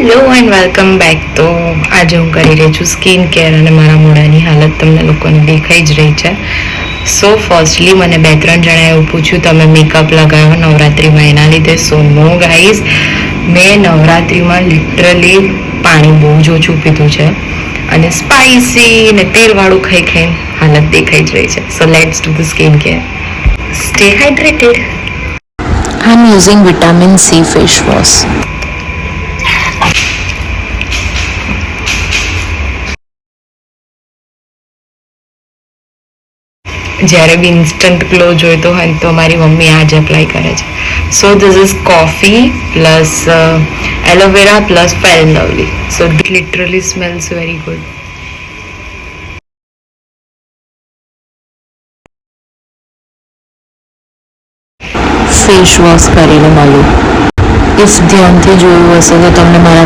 Hello and welcome back. તો આજે હું કરી રહી છું સ્કિન કેર અને મારા મોઢાની હાલત તમને લોકોને દેખાઈ જ રહી છે. સો ફર્સ્ટલી મને 2-3 જણાએ એવું પૂછ્યું તમે મેકઅપ લગાવ્યો નવરાત્રિમાં એના લીધે. સો નો ગાઈઝ, મેં નવરાત્રિમાં લિટરલી પાણી બહુ જ ઓછું પીધું છે અને સ્પાઇસી ને તેલવાળું ખાઈ ખાઈને હાલત દેખાઈ જ રહી છે. So let's do the skin care. Stay hydrated. I'm using vitamin C face wash. જ્યારે બી ઇન્સ્ટન્ટ ગ્લો જોઈતો હોય તો મારી મમ્મી આ જ એપ્લાય કરે છે. So this is coffee plus aloe vera plus fair and lovely. So it literally smells very good. Face wash કરીને મળ્યું. ઇફ ધ્યાનથી જોયું હશે તો તમને મારા